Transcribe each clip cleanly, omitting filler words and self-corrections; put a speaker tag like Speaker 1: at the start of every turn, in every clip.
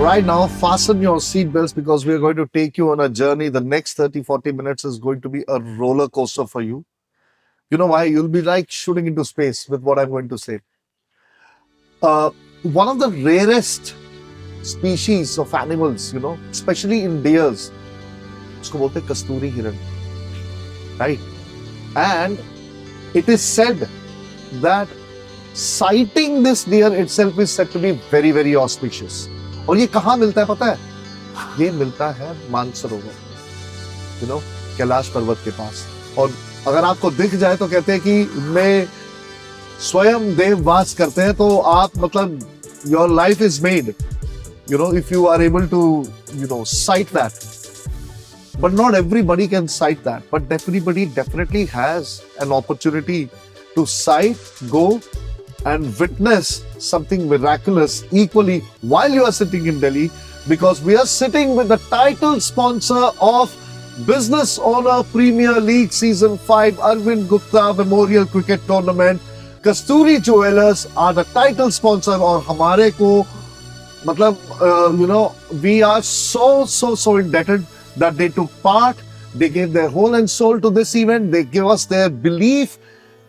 Speaker 1: right now, fasten your seatbelts because we are going to take you on a journey. The next 30-40 minutes is going to be a roller coaster for you. You know why? You'll be like shooting into space with what I'm going to say. One of the rarest species of animals, especially in deers, उसको बोलते हैं कस्तूरी हिरण, right? And it is said that sighting this deer itself is said to be very, very auspicious. और ये कहाँ मिलता है पता है? ये मिलता है मानसरोवर, कैलाश पर्वत के पास. और अगर आपको दिख जाए तो कहते हैं कि उनमें स्वयं देव वास करते हैं, तो आप मतलब your life is made, if you are able to, sight that. But not everybody can sight that. But everybody definitely has an opportunity to sight, go and witness something miraculous equally while you are sitting in Delhi, because we are sitting with the title sponsor of Business Owner Premier League Season 5 Arvind Gupta Memorial Cricket Tournament. Kasturi Jewelers are the title sponsor और हमारे को मतलब we are so indebted that they took part. They gave their whole and soul to this event. They give us their belief,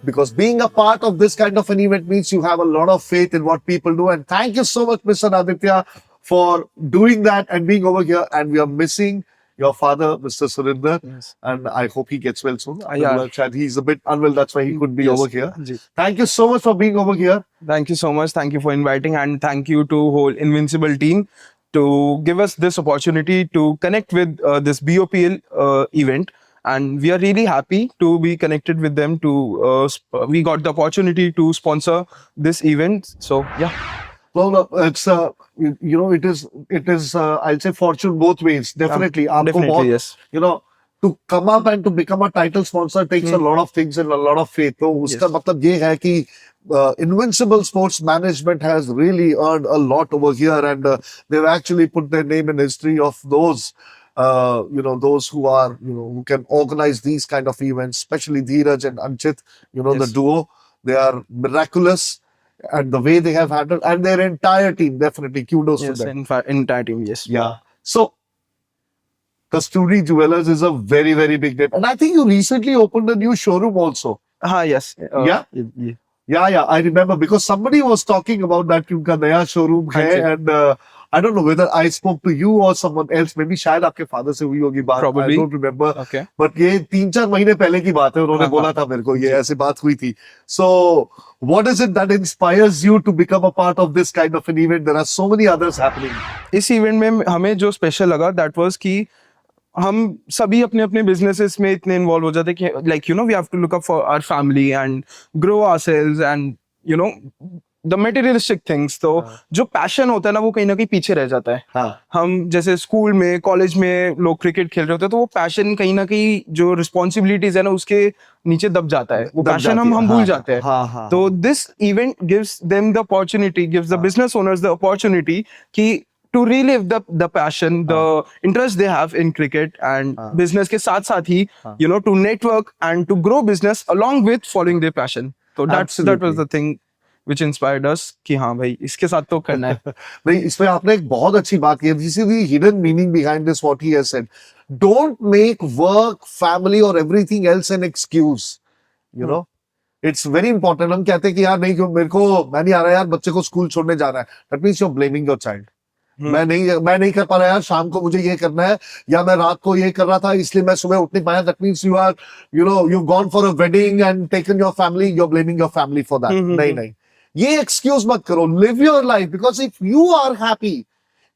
Speaker 1: because being a part of this kind of an event means you have a lot of faith in what people do. And thank you so much, Mr. Aditya, for doing that and being over here. And we are missing your father, Mr. Surinder.
Speaker 2: Yes.
Speaker 1: And I hope he gets well soon.
Speaker 2: Yeah.
Speaker 1: He's a bit unwell, that's why he couldn't be over here.
Speaker 2: Ji.
Speaker 1: Thank you so much for being over here.
Speaker 2: Thank you so much. Thank you for inviting, and thank you to whole Invincible team to give us this opportunity to connect with this BOPL event. And we are really happy to be connected with them. We got the opportunity to sponsor this event. So yeah.
Speaker 1: Well, it's it is I'll say fortune both ways. Definitely.
Speaker 2: Definitely, yes.
Speaker 1: To come up and to become a title sponsor takes a lot of things and a lot of faith. So uska matlab ye hai ki Invincible Sports Management has really earned a lot over here, and they've actually put their name in history of those those who are who can organize these kind of events, especially Dheeraj and Anchit, the duo. They are miraculous. And the way they have handled, and their entire team, definitely kudos to them.
Speaker 2: Entire team, yes.
Speaker 1: Yeah. So, Kasturi Jewelers is a very, very big name. And I think you recently opened a new showroom also.
Speaker 2: Yes.
Speaker 1: Yeah? Yeah. I remember, because somebody was talking about that कि उनका नया showroom है, and I don't know whether I spoke to you or someone else. Maybe शायद आपके father से हुई होगी बात.
Speaker 2: Probably.
Speaker 1: I don't remember.
Speaker 2: Okay.
Speaker 1: But ये 3-4 महीने पहले की बात है. उन्होंने बोला था मेरे को, ये ऐसी बात हुई थी. So, what is it that inspires you to become a part of this kind of an event? There are so many others happening.
Speaker 2: इस इवेंट में हमें जो स्पेशल लगा, दैट वाज कि हम सभी अपने अपने बिजनेसेस में इतने इन्वॉल्व हो जाते कि like we have to look up for our family and grow ourselves and the materialistic things. तो जो पैशन होता है ना, वो कहीं ना कहीं पीछे रह जाता है. हम जैसे स्कूल में, कॉलेज में लोग क्रिकेट खेल रहे होते हैं, तो वो पैशन कहीं ना कहीं जो रिस्पॉन्सिबिलिटीज है ना, उसके नीचे दब जाता है. वो पैशन हम भूल जाते हैं. तो this event gives them the opportunity, gives the business owners the opportunity कि to relive the passion, the interest they have in cricket and business के साथ साथ ही to network and to grow business along with following their passion. So that was the thing which inspired us कि हाँ भाई इसके साथ तो करना है.
Speaker 1: नहीं, इसमें आपने एक बहुत अच्छी बात की है. This is the hidden meaning behind this, what he has said. Don't make work, family or everything else an excuse. It's very important. हम कहते हैं कि यार नहीं, क्यों मैं नहीं आ रहा यार, बच्चे को स्कूल छोड़ने जाना है. That means you're blaming your child. मैं नहीं कर पा रहा यार, शाम को मुझे ये करना है, या मैं रात को ये कर रहा था इसलिए मैं सुबह उठ नहीं पाया. That means you are, you've gone for a wedding and taken your family. You're blaming your family for that. नहीं, ये excuse मत करो. Live your life, because if you are happy,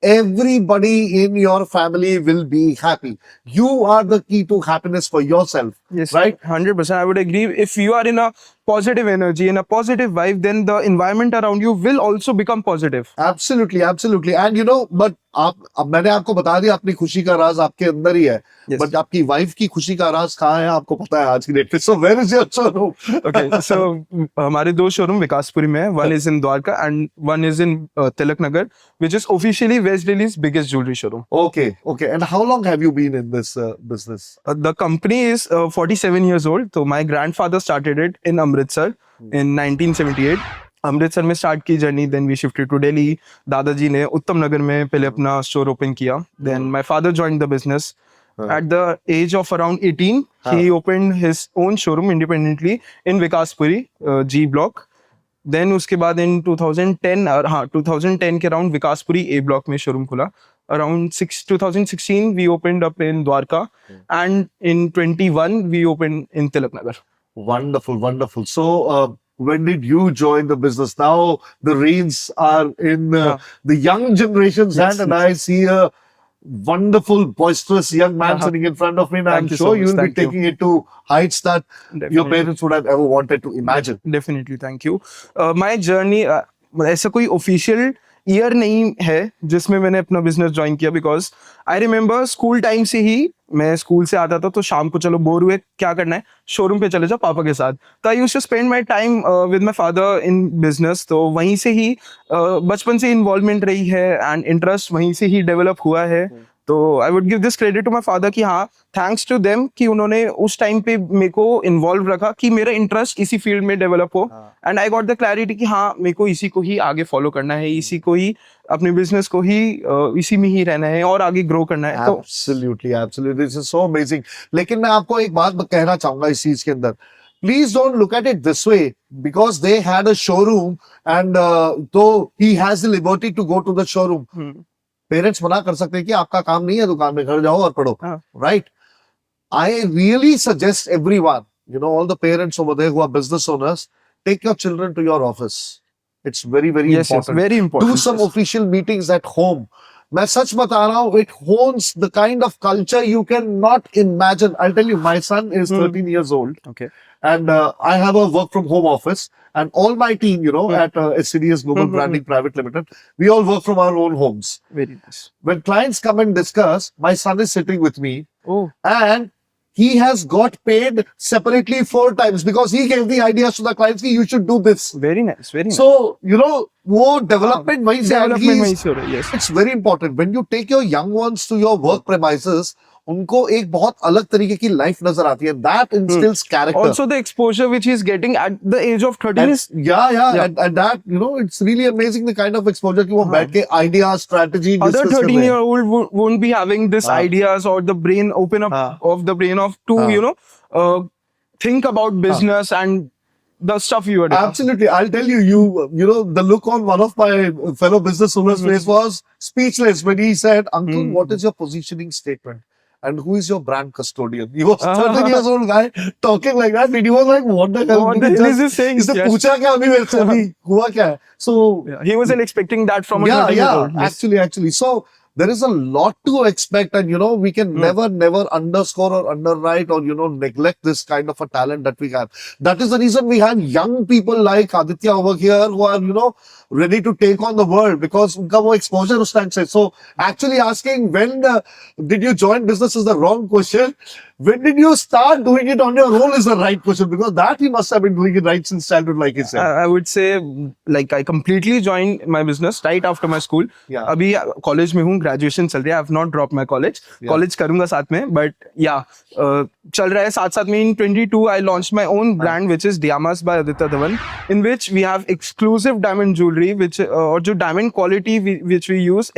Speaker 1: everybody in your family will be happy. You are the key to happiness for yourself.
Speaker 2: Yes,
Speaker 1: right?
Speaker 2: 100%. I would agree. If you are in a positive energy, in a positive vibe, then the environment around you will also become positive.
Speaker 1: Absolutely. And but अब मैंने आपको बता दिया, अपनी खुशी का राज आपके अंदर ही है. बट आपकी वाइफ की खुशी का राज कहाँ है आपको पता है आज की डेट पे. So where is your showroom?
Speaker 2: Okay, so हमारे दो शोरूम विकासपुरी में है. One is in Dwarka and one is in Tilak Nagar, which is officially West Delhi's biggest jewelry showroom.
Speaker 1: Okay. And how long have you been in this business?
Speaker 2: The company is 47 years old. So my grandfather started it in Amritsar in 1978. Amritsar में start की journey, then we shifted to Delhi. दादाजी ने उत्तम नगर में पहले अपना store open किया. Then my father joined the business. At the age of around 18, he opened his own showroom independently in Vikaspuri, G Block. Then उसके बाद in 2010 और हाँ 2010 के around विकासपुरी A Block में शोरूम खुला. Around 2016 we opened up in Dwarka, and in 21 we opened in Tilak Nagar.
Speaker 1: Wonderful, wonderful. So, when did you join the business? Now the reins are in the young generation's
Speaker 2: Yes,
Speaker 1: hand, and I see a wonderful, boisterous young man sitting in front of me, and I'm
Speaker 2: Thank you
Speaker 1: sure
Speaker 2: so much.
Speaker 1: you'll be
Speaker 2: Thank you.
Speaker 1: taking it to heights that your
Speaker 2: Definitely.
Speaker 1: parents would have ever wanted to imagine.
Speaker 2: Definitely, thank you. My journey, ऐसा कोई official year नहीं है जिसमें मैंने अपना business join किया, because I remember school time से ही मैं स्कूल से आता था तो शाम को चलो बोर हुए क्या करना है, शोरूम पे चले जाओ पापा के साथ. तो I used to spend my time with my father in business. तो वहीं से ही बचपन से इन्वॉल्वमेंट रही है एंड इंटरेस्ट वहीं से ही डेवलप हुआ है. तो I would give this credit to my father कि हाँ, थैंक्स टू देम कि उन्होंने उस टाइम पे मेरे को इन्वॉल्व रखा कि मेरा इंटरेस्ट इसी फील्ड में डेवलप हो. And I got the clarity कि हाँ, मेरे को इसी को ही आगे फॉलो करना है, इसी को ही अपने बिजनेस को ही इसी में ही रहना है और आगे ग्रो करना है. तो
Speaker 1: Absolutely, absolutely. This is so amazing. लेकिन मैं आपको एक बात कहना चाहूंगा इस चीज के अंदर. Please don't look at it this way, because they had a showroom and though he has the liberty to go to the showroom. Parents मना कर सकते हैं कि आपका काम नहीं है दुकान में, घर जाओ और पढ़ो. Right. I really suggest everyone, you know, all the parents over there who are business owners, take your children to your office. It's very, very
Speaker 2: yes,
Speaker 1: important.
Speaker 2: very important.
Speaker 1: Do some official meetings at home. मैं सच बता रहा हूँ, it hones the kind of culture you cannot imagine. I'll tell you, my son is 13 years old.
Speaker 2: Okay.
Speaker 1: And I have a work from home office, and all my team, you know, at SCDS Global Branding Private Limited, we all work from our own homes.
Speaker 2: Very nice.
Speaker 1: When clients come and discuss, my son is sitting with me,
Speaker 2: Oh.
Speaker 1: and he has got paid separately 4 times because he gave the ideas to the clients. You should do this.
Speaker 2: Very nice. Very nice.
Speaker 1: So, you know, वो development वहीं से, and
Speaker 2: Development वहीं से हो रहा है. Yes.
Speaker 1: it's very important. When you take your young ones to your work premises, उनको एक बहुत अलग तरीके की लाइफ नजर आती है. That instills character.
Speaker 2: Also, the exposure which he's getting at the age of 13
Speaker 1: And,
Speaker 2: is
Speaker 1: yeah. And that, you know, it's really amazing the kind of exposure कि वो बैठ के ideas, strategy
Speaker 2: other
Speaker 1: discuss कर रहे हैं.
Speaker 2: 13-year-old won't be having this ideas or the brain open up of the brain of to you know think about business and the stuff you are doing.
Speaker 1: Absolutely. I'll tell you, you know, the look on one of my fellow business owners' face was speechless when he said, Uncle, what is your positioning statement? And who is your brand custodian? He was 13 years old guy talking like that. And he was like, what the hell?
Speaker 2: What the hell is he saying?
Speaker 1: इसने
Speaker 2: Yes.
Speaker 1: पूछा क्या अभी मेरे से अभी हुआ क्या है? So
Speaker 2: Yeah, he wasn't expecting that from a 13-year-old. Yes.
Speaker 1: actually. So there is a lot to expect, and you know, we can never underscore or underwrite or, you know, neglect this kind of a talent that we have. That is the reason we have young people like Aditya over here who are, you know, ready to take on the world because उनका वो exposure उस time से. So actually asking when did you join business is the wrong question. When did you start doing it on your own is the right question, because that he must have been doing it right since childhood, like he said.
Speaker 2: I would say like I completely joined my business right after my school.
Speaker 1: Yeah.
Speaker 2: अभी college में हूँ, graduation चल रही है. I have not dropped my college. College करूंगा साथ में, but yeah, चल रहा है साथ साथ में. In 22 I launched my own brand which is Diamas by Aditya Dhawan, in which we have exclusive diamond jewelry which और जो diamond quality which we use,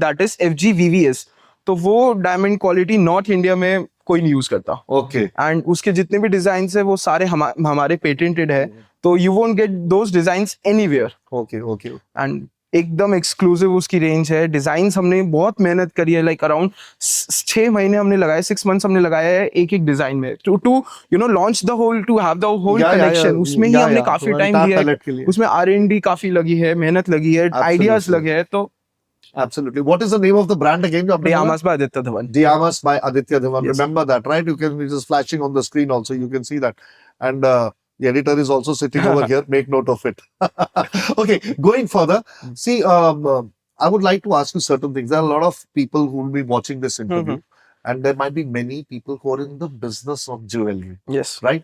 Speaker 2: that is FGVVS. तो वो diamond quality नॉर्थ इंडिया में कोई नहीं use करता.
Speaker 1: Okay.
Speaker 2: And उसके जितने भी डिजाइन है वो सारे हमारे पेटेंटेड है. तो you won't get those designs anywhere.
Speaker 1: Okay.
Speaker 2: And एकदम एक्सक्लूसिव उसकी रेंज है. डिजाइन्स हमने बहुत मेहनत करी है, लाइक अराउंड 6 महीने हमने लगाए, 6 मंथ्स हमने लगाया है एक डिजाइन में to you know launch the whole, to have the whole collection. उसमें ही हमने काफी टाइम दिया है, उसमें R&D काफी लगी है, मेहनत लगी है, आइडियाज लगे हैं. तो
Speaker 1: Absolutely. What is the name of the brand again?
Speaker 2: Diamas by Aditya Dhawan.
Speaker 1: Diamas by Aditya Dhawan.
Speaker 2: Yes.
Speaker 1: Remember that, right? You can, it's just flashing on the screen also. You can see that. And the editor is also sitting over here. Make note of it. Okay, going further. See, I would like to ask you certain things. There are a lot of people who will be watching this interview. And there might be many people who are in the business of jewelry,
Speaker 2: Yes.
Speaker 1: right?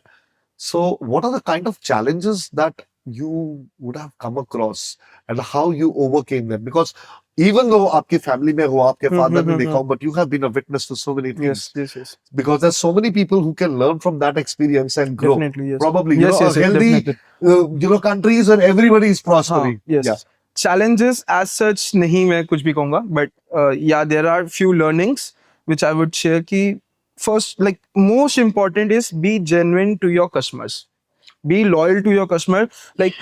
Speaker 1: So what are the kind of challenges that you would have come across and how you overcame them? Because even though आपकी family में हो, आपके father ने
Speaker 2: हम्म,
Speaker 1: देखा हो, but you have been a witness to so many things.
Speaker 2: yes.
Speaker 1: Because there's so many people who can learn from that experience and grow.
Speaker 2: Definitely, yes.
Speaker 1: Probably,
Speaker 2: Yes,
Speaker 1: a
Speaker 2: yes,
Speaker 1: healthy,
Speaker 2: definitely.
Speaker 1: countries where everybody is prospering.
Speaker 2: हाँ, yes.
Speaker 1: Yeah.
Speaker 2: Challenges as such नहीं मैं कुछ भी कहूँगा, but yeah, there are few learnings which I would share कि first, like most important is be genuine to your customers. Be loyal to your customer. Like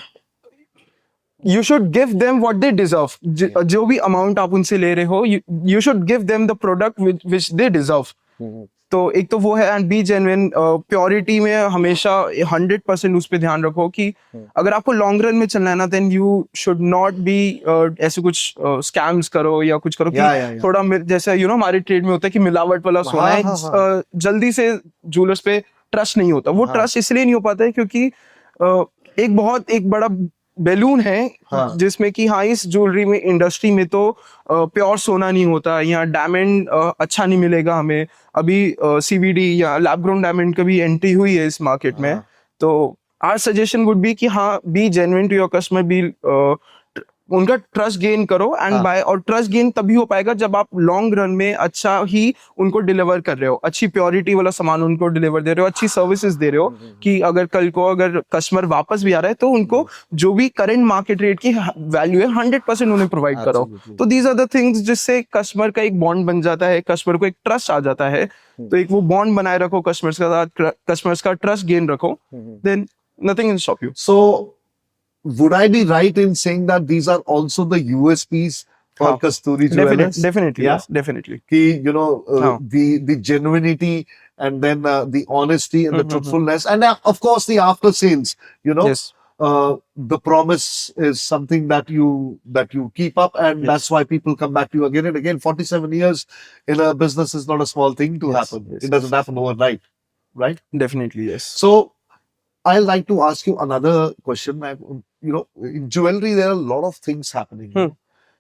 Speaker 2: you should give them what they deserve. जो भी amount आप उनसे ले रहे हो, you should give them the product which they deserve. तो एक तो वो है, एंड बी जेन्युइन. प्योरिटी में हमेशा 100% उस पर ध्यान रखो कि अगर आपको लॉन्ग रन में चलना है ना, then you should not be ऐसे कुछ स्कैम्स करो या कुछ करो कि थोड़ा जैसे हमारे ट्रेड में होता है कि मिलावट वाला सोना है. जल्दी से ज्वेलर्स पे ट्रस्ट नहीं होता. वो ट्रस्ट इसलिए नहीं हो पाता है क्योंकि एक बड़ा बैलून है जिसमें कि हाँ, इस ज्वेलरी में इंडस्ट्री में तो प्योर सोना नहीं होता, यहाँ डायमंड अच्छा नहीं मिलेगा हमें. अभी सीवीडी या लैब ग्रोन डायमंड का भी एंट्री हुई है इस मार्केट में. तो आवर सजेशन वुड बी कि हाँ, be genuine to your customer, be उनका ट्रस्ट गेन करो एंड बाय. और ट्रस्ट गेन तभी हो पाएगा जब आप लॉन्ग रन में अच्छा ही उनको डिलीवर कर रहे हो, अच्छी प्योरिटी वाला सामान उनको डिलीवर दे रहे हो, अच्छी सर्विसेज दे रहे हो कि अगर कल को अगर कस्टमर वापस भी आ रहा है तो उनको जो भी करंट मार्केट रेट की वैल्यू है 100% उन्हें प्रोवाइड करो. तो दीज आर द थिंग्स जिससे कस्टमर का एक बॉन्ड बन जाता है, कस्टमर को एक ट्रस्ट आ जाता है. तो एक वो बॉन्ड बनाए रखो कस्टमर्स के साथ, कस्टमर्स का ट्रस्ट गेन रखो, then nothing will stop you.
Speaker 1: So, would I be right in saying that these are also the USPs for Kasturi Jewellers?
Speaker 2: Definitely,
Speaker 1: Yeah?
Speaker 2: yes, definitely.
Speaker 1: Ki, the genuinity and then the honesty and the truthfulness, and of course the after sales.
Speaker 2: Yes.
Speaker 1: The promise is something that you keep up, and that's why people come back to you again and again. 47 years in a business is not a small thing to happen.
Speaker 2: Yes.
Speaker 1: It doesn't happen overnight, right?
Speaker 2: Definitely, yes.
Speaker 1: So, I'd like to ask you another question. In jewelry, there are a lot of things happening.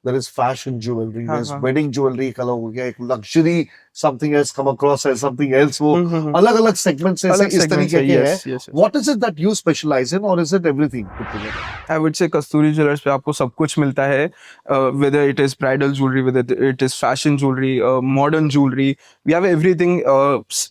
Speaker 1: There is fashion jewelry, there's wedding jewelry, color ho gaya, ek luxury, something else come across as something else. वो अलग-अलग segments से इस तरीके के हैं. What is it that you specialize in, or is it everything put together?
Speaker 2: I would say Kasturi Jewellers पे आपको सब कुछ मिलता है. Whether it is bridal jewelry, whether it is fashion jewelry, modern jewelry, we have everything.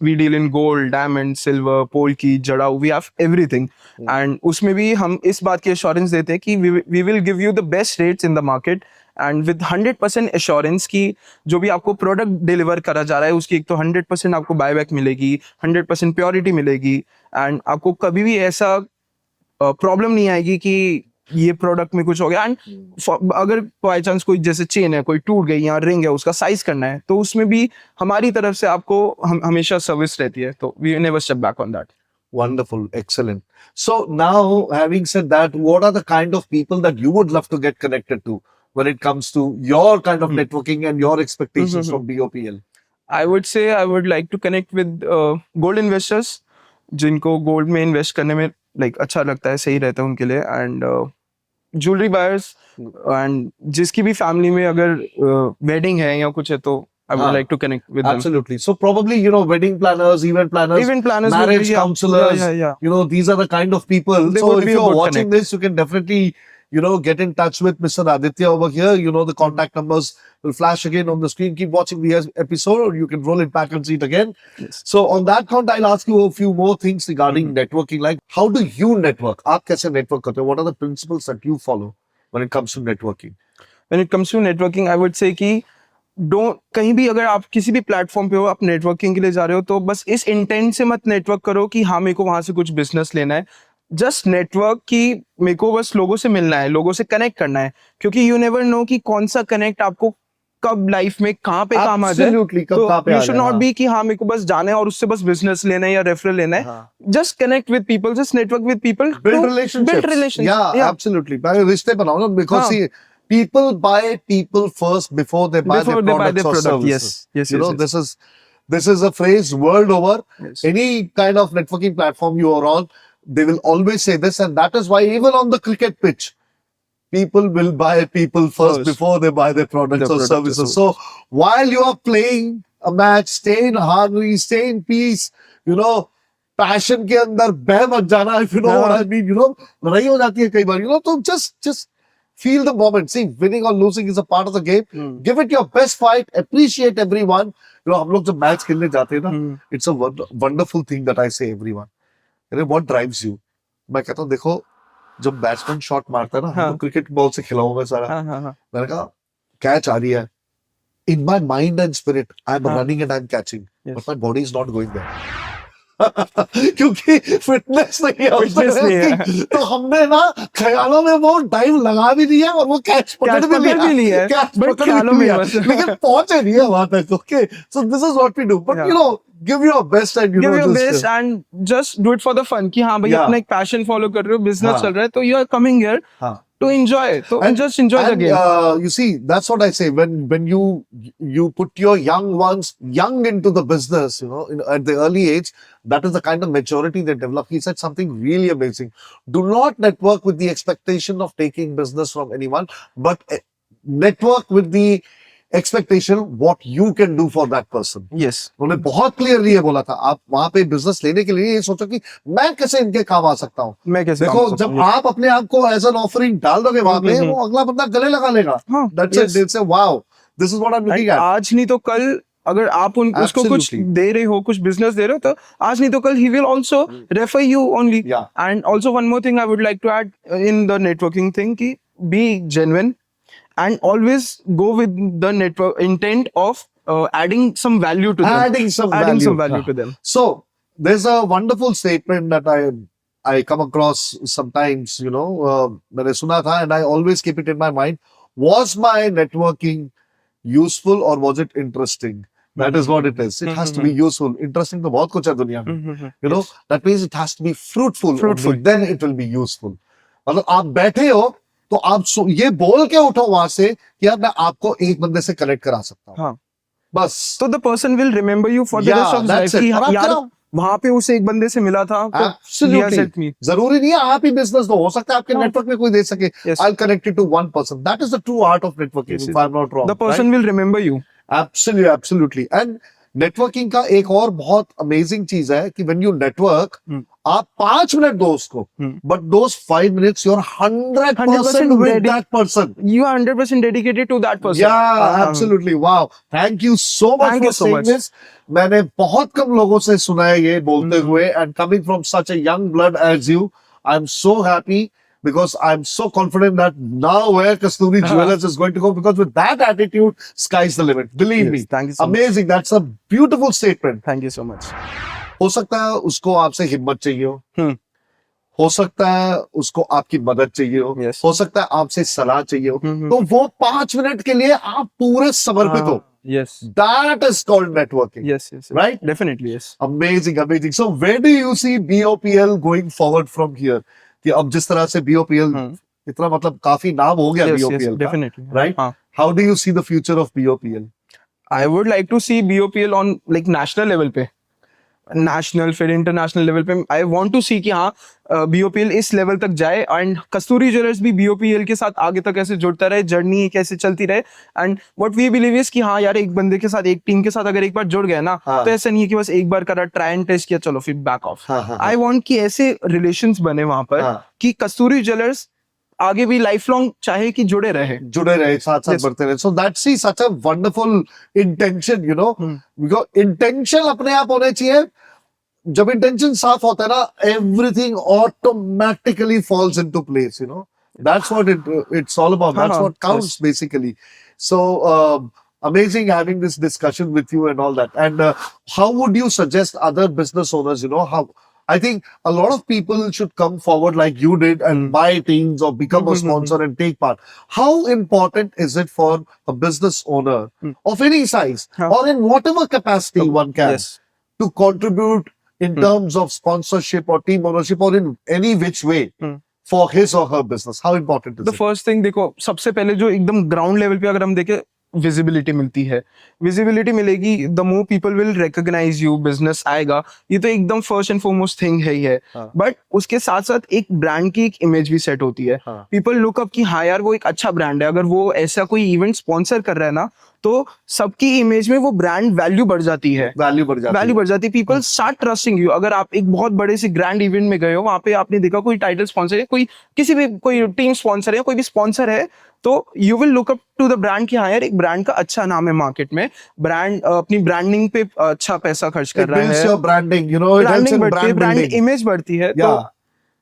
Speaker 2: We deal in gold, diamond, silver, polki, jadau. We have everything. And उसमें भी हम इस बात की assurance देते हैं कि we will give you the best rates in the market. And with 100% assurance की जो भी आपको प्रोडक्ट डिलीवर करा जा रहा है उसकी एक तो 100% आपको बायबैक मिलेगी, 100% प्योरिटी मिलेगी, एंड आपको कभी भी ऐसा प्रॉब्लम नहीं आएगी कि ये प्रोडक्ट में कुछ हो गया. एंड अगर बाई चांस कोई जैसे चेन है, कोई टूट गई या रिंग है, उसका साइज करना है, तो उसमें भी हमारी तरफ से आपको हमेशा सर्विस रहती है. तो we never step back on that.
Speaker 1: Wonderful, excellent. So now, having said that, what are the kind of people that you would love to get connected to when it comes to your kind of networking and your expectations from BOPL?
Speaker 2: I would say I would like to connect with gold investors जिनको gold में invest करने में like अच्छा लगता है, सही रहता है उनके लिए, and jewelry buyers, and जिसकी भी फैमिली में अगर वेडिंग है या कुछ है तो I would like to connect with them.
Speaker 1: Absolutely. So probably, wedding planners, event planners, marriage counselors,
Speaker 2: yeah.
Speaker 1: These are the kind of people.
Speaker 2: They
Speaker 1: So
Speaker 2: would
Speaker 1: if
Speaker 2: be a
Speaker 1: you're
Speaker 2: good
Speaker 1: watching
Speaker 2: connect.
Speaker 1: this, you can definitely, get in touch with Mr. Aditya over here. The contact numbers will flash again on the screen. Keep watching the episode, or you can roll it back and see it again.
Speaker 2: Yes.
Speaker 1: So on that count, I'll ask you a few more things regarding networking. Like, how do you network? आप कैसे network करते हो? What are the principles that you follow when it comes to networking?
Speaker 2: When it comes to networking, I would say कि कहीं भी अगर आप किसी भी प्लेटफॉर्म पे हो, आप नेटवर्किंग के लिए जा रहे हो, तो बस इस इंटेंट से मत नेटवर्क करो कि हाँ मेरे को वहां से कुछ बिजनेस लेना है. जस्ट नेटवर्क की मेरे को बस लोगों से मिलना है, लोगों से कनेक्ट करना है, क्योंकि यू नेवर नो कि कौन सा कनेक्ट आपको कब लाइफ में कहाँ पे काम आ जाए. तो यू शुड नॉट बी कि हाँ मेरे को बस जाना है और उससे बस बिजनेस लेना है या रेफरल लेना है. Just connect with people, just network with people,
Speaker 1: build relationships. Yeah, absolutely. रिश्ते बनाओ ना, because see, people buy people first before they buy their products or services.
Speaker 2: Yes.
Speaker 1: This is a phrase world over.
Speaker 2: Yes.
Speaker 1: Any kind of networking platform you are on, they will always say this, and that is why even on the cricket pitch, people will buy people first before they buy their products or services. So while you are playing a match, stay in harmony, stay in peace. Passion के अंदर बह मत जाना, if you know what I mean. लड़ाई हो जाती है कई बार. तो just Feel the moment. See, winning or losing is a part of the game. Give it your best fight. Appreciate everyone. You know, हम लोग जब मैच खेलने जाते हैं ना, it's a wonderful thing that I say everyone. You know, what drives you? मैं कहता हूँ देखो, जब बैट्समैन शॉट मारता है ना, हम तो क्रिकेट बॉल से खिला हुआ है सारा. मैंने कहा कैच आ रही है. In my mind and spirit, I'm running and I'm catching, but my body is not going there. क्योंकि फिटनेस नहीं है, तो हमने ना ख्यालों में वो डाइव लगा भी दिया और वो कैच पकड़ भी लिया, कैच पकड़ भी लिया, लेकिन पहुंचे नहीं है वहां तक. Okay, so this is what we do, but you know, give your best and
Speaker 2: give your best and just do it for the fun कि हाँ भाई अपना एक पैशन फॉलो कर रहे हो, बिजनेस चल रहा है, तो you are coming here to enjoy, so just enjoy the game.
Speaker 1: You see, that's what I say. When you put your young ones into the business, you know, at the early age, that is the kind of maturity they develop. He said something really amazing. Do not network with the expectation of taking business from anyone, but network with the expectation what you can do for that person.
Speaker 2: Yes.
Speaker 1: उन्होंने बहुत clearly ये बोला था. आप वहां पे business लेने के लिए ये सोचो कि मैं कैसे इनके काम आ सकता हूँ.
Speaker 2: मैं कैसे
Speaker 1: देखो, जब आप अपने आप को एज एन ऑफरिंग डाल दोगे वहां पे, वो अगला बंदा गले लगा लेगा. That's it. They'll say, wow, this is what I'm looking at.
Speaker 2: आज नहीं तो कल अगर आप उसको कुछ दे रहे हो, कुछ बिजनेस दे रहे हो, तो आज नहीं तो कल he will also refer you only. And also one more thing I would like to add in the networking thing कि be genuine and always go with the network intent of adding some value to them.
Speaker 1: Adding some value
Speaker 2: to them.
Speaker 1: So there's a wonderful statement that I come across sometimes, you know, मैंने सुना था, and I always keep it in my mind. Was my networking useful or was it interesting? That is what it is. It has to be useful. Interesting तो बहुत कुछ है दुनिया में. You know, that means it has to be fruitful. Then it will be useful. मतलब आप बैठे हो तो आप ये बोल के उठो वहां से कि यार मैं आपको एक बंदे से कनेक्ट करा सकता हूँ. बस.
Speaker 2: तो the person will remember you for the rest of his life. कि यार वहां पे उसे एक बंदे से मिला था.
Speaker 1: Absolutely. जरूरी नहीं है आप ही बिजनेस दो, हो सकता है आपके नेटवर्क में कोई दे सके. I'll connect you to one person. That is the true art of networking. If I'm not wrong.
Speaker 2: The person will remember you.
Speaker 1: Absolutely. And networking का एक और बहुत अमेजिंग चीज है कि व्हेन यू नेटवर्क, आप 5 मिनट दो उसको, but those 5 minutes you're 100% with that person.
Speaker 2: You are 100% dedicated to that person.
Speaker 1: Yeah, absolutely. Wow. Thank you so much for saying this. मैंने बहुत कम लोगों से सुना है ये बोलते हुए, and coming from such a young blood as you, I'm so happy. Because I'm so confident that now where Kasturi Jewelers is going to go, because with that attitude, sky's the limit. Believe me.
Speaker 2: Thank you so
Speaker 1: Amazing. That's a beautiful statement.
Speaker 2: Thank you so much.
Speaker 1: हो सकता है उसको आपसे हिम्मत चाहिए हो सकता है उसको आपकी मदद चाहिए हो सकता है आपसे सलाह चाहिए हो, तो वो 5 मिनट के लिए आप पूरे समर्पित हो.
Speaker 2: Yes.
Speaker 1: That is called networking.
Speaker 2: Yes.
Speaker 1: Right?
Speaker 2: Definitely, yes.
Speaker 1: Amazing. So where do you see BOPL going forward from here? कि अब जिस तरह से BOPL इतना मतलब काफी नाम हो गया BOPL का,
Speaker 2: definitely.
Speaker 1: Right? How do you see the future of BOPL?
Speaker 2: I would like to see BOPL on like national level पे, national फिर international level पे. I want to see कि हाँ BOPL इस level तक जाए, and कस्तूरी ज्वेलर्स भी BOPL के साथ आगे तक ऐसे जुड़ता रहे, जर्नी कैसे चलती रहे. And what we believe is कि हाँ यार एक बंदे के साथ, एक टीम के साथ अगर एक बार जुड़ गए ना, तो ऐसा नहीं है कि बस एक बार करा, ट्राई एंड टेस्ट किया, चलो फिर बैक ऑफ. आई वांट कि ऐसे रिलेशंस बने वहां पर कि कस्तूरी ज्वेलर्स आगे भी लाइफ लॉन्ग चाहे कि जुड़े रहे,
Speaker 1: साथ बढ़ते रहे. So that's such a wonderful intention, you know, because intention अपने आप होने चाहिए. जब इंटेंशन साफ होता है ना, everything automatically falls into place, you know. That's what it's all about. That's what counts basically. So amazing having this discussion with you and all that. And how would you suggest other business owners, you know, how I think a lot of people should come forward like you did and buy teams or become a sponsor and take part. How important is it for a business owner of any size or in whatever capacity one can to contribute in terms of sponsorship or team ownership or in any which way for his or her business? How important is
Speaker 2: it? The first thing, देखो सबसे पहले जो एकदम ground level पे अगर हम देखें, visibility मिलती है. विजिबिलिटी मिलेगी, the more people will recognise you, business आएगा. ये तो एकदम फर्स्ट एंड फॉरमोस्ट थिंग है ही है. बट उसके साथ साथ एक ब्रांड की एक इमेज भी सेट होती है. पीपल लुक अप कि हाँ यार वो एक अच्छा ब्रांड है. अगर वो ऐसा कोई इवेंट स्पॉन्सर कर रहा है ना, तो सबकी इमेज में वो ब्रांड वैल्यू बढ़ जाती है,
Speaker 1: वैल्यू बढ़ जाती
Speaker 2: वैल्यू बढ़ जाती है, पीपल स्टार्ट ट्रस्टिंग यू। अगर आप एक बहुत बड़े से ग्रैंड इवेंट में गए हो, वहां पे आपने देखा कोई टाइटल स्पॉन्सर है, कोई किसी भी कोई टीम स्पॉन्सर है, कोई भी स्पॉन्सर है, तो you will look up to the brand कि हाँ यार एक ब्रांड का अच्छा नाम है मार्केट में, ब्रांड अपनी ब्रांडिंग पे अच्छा पैसा खर्च कर रहा है,
Speaker 1: your branding, you know, it helps
Speaker 2: branding
Speaker 1: in
Speaker 2: बढ़ती है,
Speaker 1: ब्रांड
Speaker 2: ब्रांड
Speaker 1: बिल्डिंग,
Speaker 2: इमेज बढ़ती है।
Speaker 1: या
Speaker 2: तो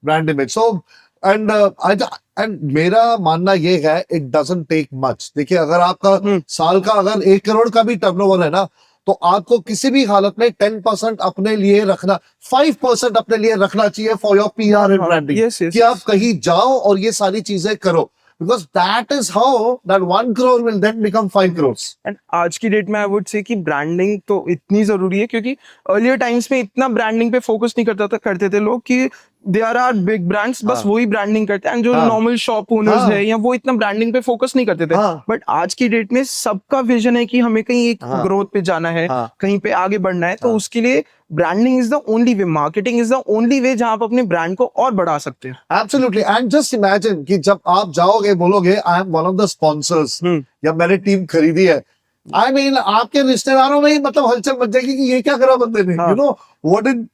Speaker 1: ब्रांड इमेज। सो एंड मेरा मानना ये है, इट डजंट टेक मच। देखिए, अगर आपका साल का अगर 1 करोड़ का भी टर्नओवर है ना, तो आपको किसी भी हालत में 10% अपने लिए रखना, 5% अपने लिए रखना चाहिए for your PR and branding,
Speaker 2: yes, yes,
Speaker 1: कि आप कहीं जाओ और ये सारी चीजें करो, because that is how that 1 crore will then become 5 crore.
Speaker 2: And आज की डेट में आई वुड से कि ब्रांडिंग तो इतनी जरूरी है, क्योंकि अर्लियर टाइम्स में इतना ब्रांडिंग पे फोकस नहीं करते थे लोग, कि देयर आर बिग ब्रांड्स, बस
Speaker 1: हाँ।
Speaker 2: वही ब्रांडिंग करते हैं, एंड जो
Speaker 1: हाँ।
Speaker 2: नॉर्मल शॉप ओनर्स
Speaker 1: हाँ।
Speaker 2: है या वो इतना ब्रांडिंग पे फोकस नहीं करते थे।
Speaker 1: हाँ।
Speaker 2: बट आज की डेट में सबका विजन है कि हमें कहीं एक
Speaker 1: हाँ।
Speaker 2: ग्रोथ पे जाना है,
Speaker 1: हाँ।
Speaker 2: कहीं पे आगे बढ़ना है, तो
Speaker 1: हाँ।
Speaker 2: उसके लिए branding is the only way, marketing is the only way जहां आप अपने ब्रांड को और बढ़ा सकते हैं।
Speaker 1: एब्सोल्युटली। एंड जस्ट इमेजिन कि जब आप जाओगे, बोलोगे I am one of the sponsors, या मैंने टीम खरीदी है, आई मीन आपके रिश्तेदारों में ही मतलब हलचल मच जाएगी कि ये क्या करा बंदे ने, you know, what did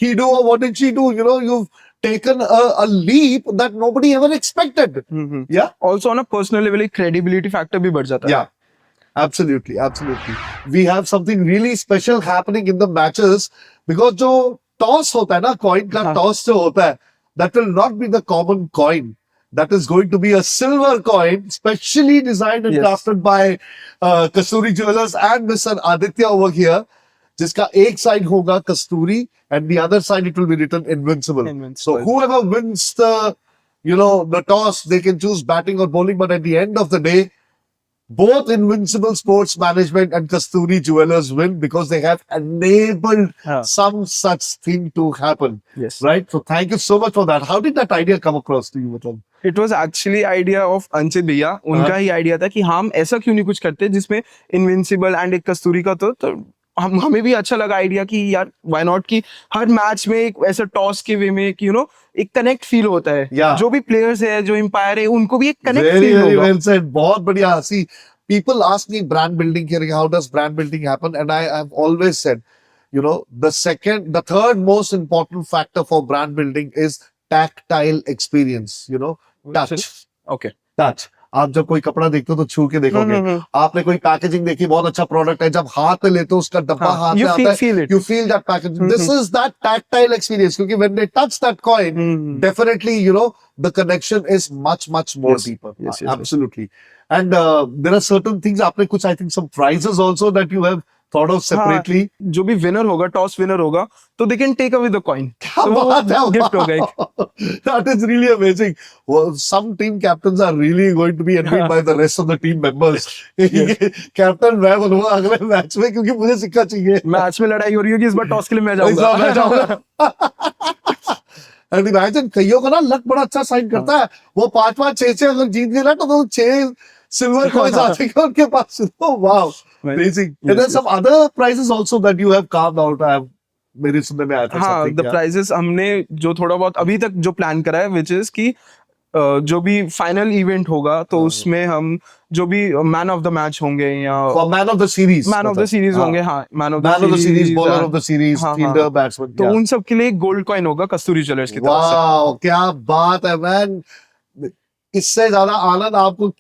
Speaker 1: he do और what did she do, you know, you taken a leap that nobody ever expected. Yeah,
Speaker 2: also on a personal level एक credibility factor भी बढ़ जाता है।
Speaker 1: yeah, absolutely, absolutely. We have something really special happening in the matches, because जो toss होता है ना, coin का toss जो होता है, that will not be the common coin. That is going to be a silver coin, specially designed and crafted by Kasturi Jewelers and Mr. Aditya over here, जिसका एक साइड होगा कस्तूरी and the other side it will be written Invincible. So whoever wins the, you know, the toss, they can choose batting or bowling, but at the end of the day, both Invincible Sports Management and Kasturi Jewelers win, because they have enabled some such thing to happen.
Speaker 2: Yes.
Speaker 1: Right? So thank you so much for that. How did that idea come across to you, Matlab?
Speaker 2: It was actually idea of Anchit भैया, उनका ही idea था कि हम ऐसा क्यों नहीं कुछ करते जिसमें इनविंसिबल एंड एक कस्तूरी का, तो हमें भी अच्छा लगा आइडिया कि यार व्हाई नॉट, कि हर मैच में एक ऐसा टॉस के वे में एक यू नो एक कनेक्ट फील होता है, जो भी प्लेयर्स है, जो एम्पायर है, उनको भी एक कनेक्ट फील होगा।
Speaker 1: Very well said. बहुत बढ़िया। See, people ask me brand building here, how does brand building happen, and I have always said, you know, the third most important factor for brand building is tactile experience, you know, touch.
Speaker 2: Okay.
Speaker 1: Touch. आप जब कोई कपड़ा देखते हो तो छू के देखोगे, आपने कोई पैकेजिंग देखी, बहुत अच्छा प्रोडक्ट है, जब हाथ में लेते हो उसका डब्बा हाथ में आता है, you feel that packaging. This is that tactile experience, क्योंकि when they touch that coin, definitely, you know, the connection is much more deeper.
Speaker 2: Yes.
Speaker 1: Absolutely. And there are certain things, आपने कुछ, I think some prizes also that you have thought of separately.
Speaker 2: जो भी winner होगा, toss winner होगा, तो they can take away the coin. Gift होगा एक।
Speaker 1: That is really amazing. Well, some team captains are really going to be envied by the rest of the team members. Captain मैं बनूंगा अगले match में, क्योंकि मुझे सिक्का चाहिए।
Speaker 2: मैच में लड़ाई हो रही होगी, इस बार टॉस के लिए मैं जाऊंगा।
Speaker 1: And imagine, कईयों का ना लक बड़ा अच्छा साइन करता है, वो 5-5 6-6 अगर जीत गए ना, तो 6 सिल्वर कॉइंस आते हैं उनके पास। Wow, amazing. And then some other prizes also that you have carved out. मेरे सुनने में आया था।
Speaker 2: हाँ, the prizes हमने जो थोड़ा बहुत अभी तक जो प्लान करा है, which is कि जो भी फाइनल इवेंट होगा, तो उसमें हम जो भी मैन ऑफ द मैच होंगे, या
Speaker 1: मैन ऑफ द सीरीज
Speaker 2: होंगे, हाँ, man of
Speaker 1: the series, bowler of the series, fielder, batsman,
Speaker 2: तो उन सब के लिए गोल्ड कॉइन होगा कस्तूरी ज्वेलर्स की तरफ से।
Speaker 1: वाओ, क्या बात है मैन। इससे ज्यादा आनंद आपको,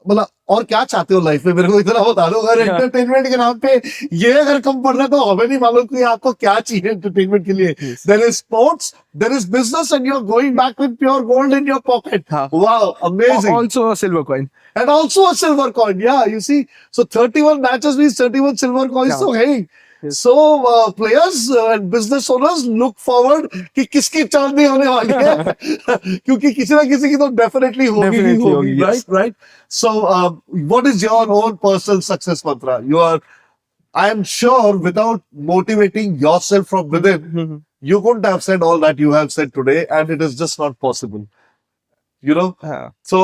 Speaker 1: मतलब और क्या चाहते हो लाइफ में, मेरे को इतना बता दो। अगर एंटरटेनमेंट के नाम पे ये अगर कम पड़ रहा है, तो हमें नहीं मालूम कि आपको क्या चाहिए एंटरटेनमेंट के लिए। There is sports, there is business, and you are going back with pure gold in your pocket. Wow, amazing.
Speaker 2: Also a silver coin,
Speaker 1: and also a silver coin. Yeah, you see, so 31 matches means 31 silver coins. So hey, so players and business owners look forward कि किसकी चांदी होने वाली है, क्योंकि किसी ना किसी की तो definitely होगी, right? So what is your own personal success mantra? I am sure without motivating yourself from within, you couldn't have said all that you have said today, and it is just not possible. You know? So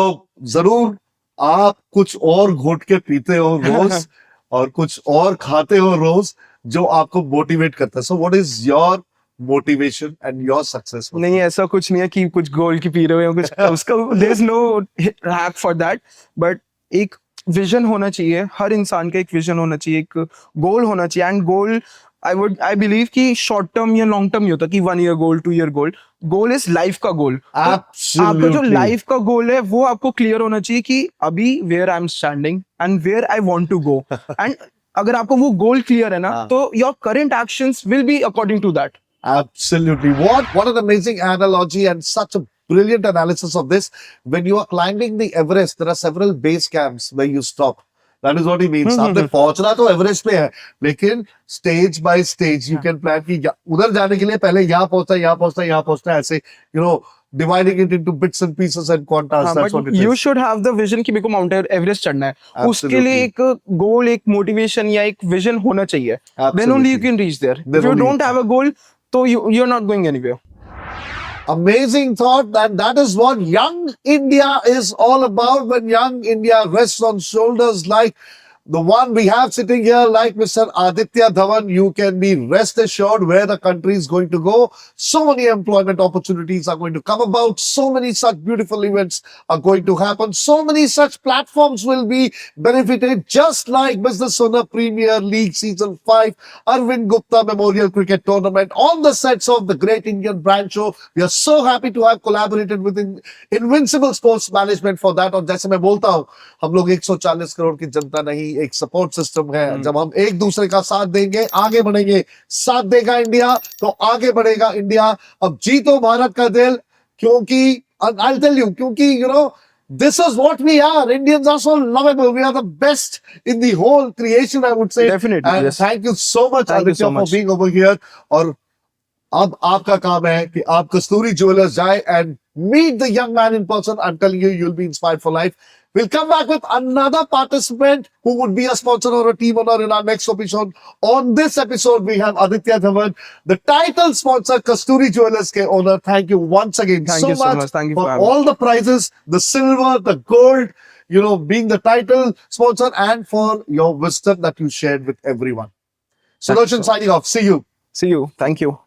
Speaker 1: जरूर आप कुछ और घोट के पीते हो रोज, और कुछ और खाते हो रोज, जो आपको मोटिवेट करता है। So what is your motivation and your success?
Speaker 2: नहीं, ऐसा कुछ नहीं है कि कुछ गोल्ड की पी रहे हो या कुछ उसका, there is no hack for that, but एक विजन होना चाहिए, हर इंसान का एक विजन होना चाहिए, एक गोल होना चाहिए. एंड गोल आई बिलीव कि शॉर्ट टर्म या लॉन्ग टर्म नहीं होता कि 1 year goal, 2 year goal is life का गोल. आपका जो
Speaker 1: Absolutely.
Speaker 2: लाइफ का गोल है वो आपको क्लियर होना चाहिए कि अभी where I am standing and where I want to go. And अगर आपको वो गोल क्लियर है ना,
Speaker 1: हाँ.
Speaker 2: तो your current actions will be according to that.
Speaker 1: Absolutely. What an amazing analogy and such a brilliant analysis of this. When you are climbing the Everest, there are several base camps where you stop. That is what he means. आपने पहुंचना तो Everest पे है, लेकिन stage by stage you can plan कि उधर जाने के लिए पहले यहाँ पहुंचना, यहाँ पहुंचना, यहाँ पहुंचना, ऐसे dividing it into bits and pieces and quantas. That's what it
Speaker 2: you
Speaker 1: is.
Speaker 2: Should have the vision कि मेरे को माउंट एवरेस्ट चढ़ना है. उसके
Speaker 1: Absolutely.
Speaker 2: लिए एक गोल, एक मोटिवेशन या एक विजन होना चाहिए. Then only you
Speaker 1: Absolutely.
Speaker 2: Can reach there.
Speaker 1: Then
Speaker 2: if you
Speaker 1: only you
Speaker 2: don't have a goal, तो you are not going anywhere.
Speaker 1: Amazing thought, that is what young India is all about. When young India rests on shoulders like the one we have sitting here, like Mr. Aditya Dhawan, you can be rest assured where the country is going to go. So many employment opportunities are going to come about. So many such beautiful events are going to happen. So many such platforms will be benefited, just like Business Owner Premier League Season 5, Arvind Gupta Memorial Cricket Tournament, on the sets of the Great Indian Brand Show. We are so happy to have collaborated with Invincible Sports Management for that. और जैसे मैं बोलता हूँ, हम लोग 140 करोड़ की जनता नहीं, एक सपोर्ट सिस्टम है. जब हम एक दूसरे का साथ देंगे, आगे बढ़ेंगे. साथ देगा इंडिया तो आगे बढ़ेगा इंडिया. अब जीतो भारत का दिल, क्योंकि I'll tell you, क्योंकि this is what we are. Indians are so lovable. We are the best in the whole creation, I would say.
Speaker 2: Definitely,
Speaker 1: And
Speaker 2: yes.
Speaker 1: thank you so much,
Speaker 2: Thank you
Speaker 1: Aditya,
Speaker 2: so
Speaker 1: for
Speaker 2: much.
Speaker 1: being over here. और अब आपका काम है कि आप कस्तूरी jewellers जाए and meet the young man in person. I'm telling you, you'll be inspired for life. We'll come back with another participant who would be a sponsor or a team owner in our next episode. On this episode, we have Aditya Dhawan, the title sponsor, Kasturi Jewelers ke owner. Thank you once again
Speaker 2: Thank you so much. Thank you
Speaker 1: for
Speaker 2: for having
Speaker 1: all the prizes, the silver, the gold, being the title sponsor, and for your wisdom that you shared with everyone.
Speaker 2: Thank you
Speaker 1: Sudarshan
Speaker 2: so
Speaker 1: signing off. See you.
Speaker 2: See you. Thank you.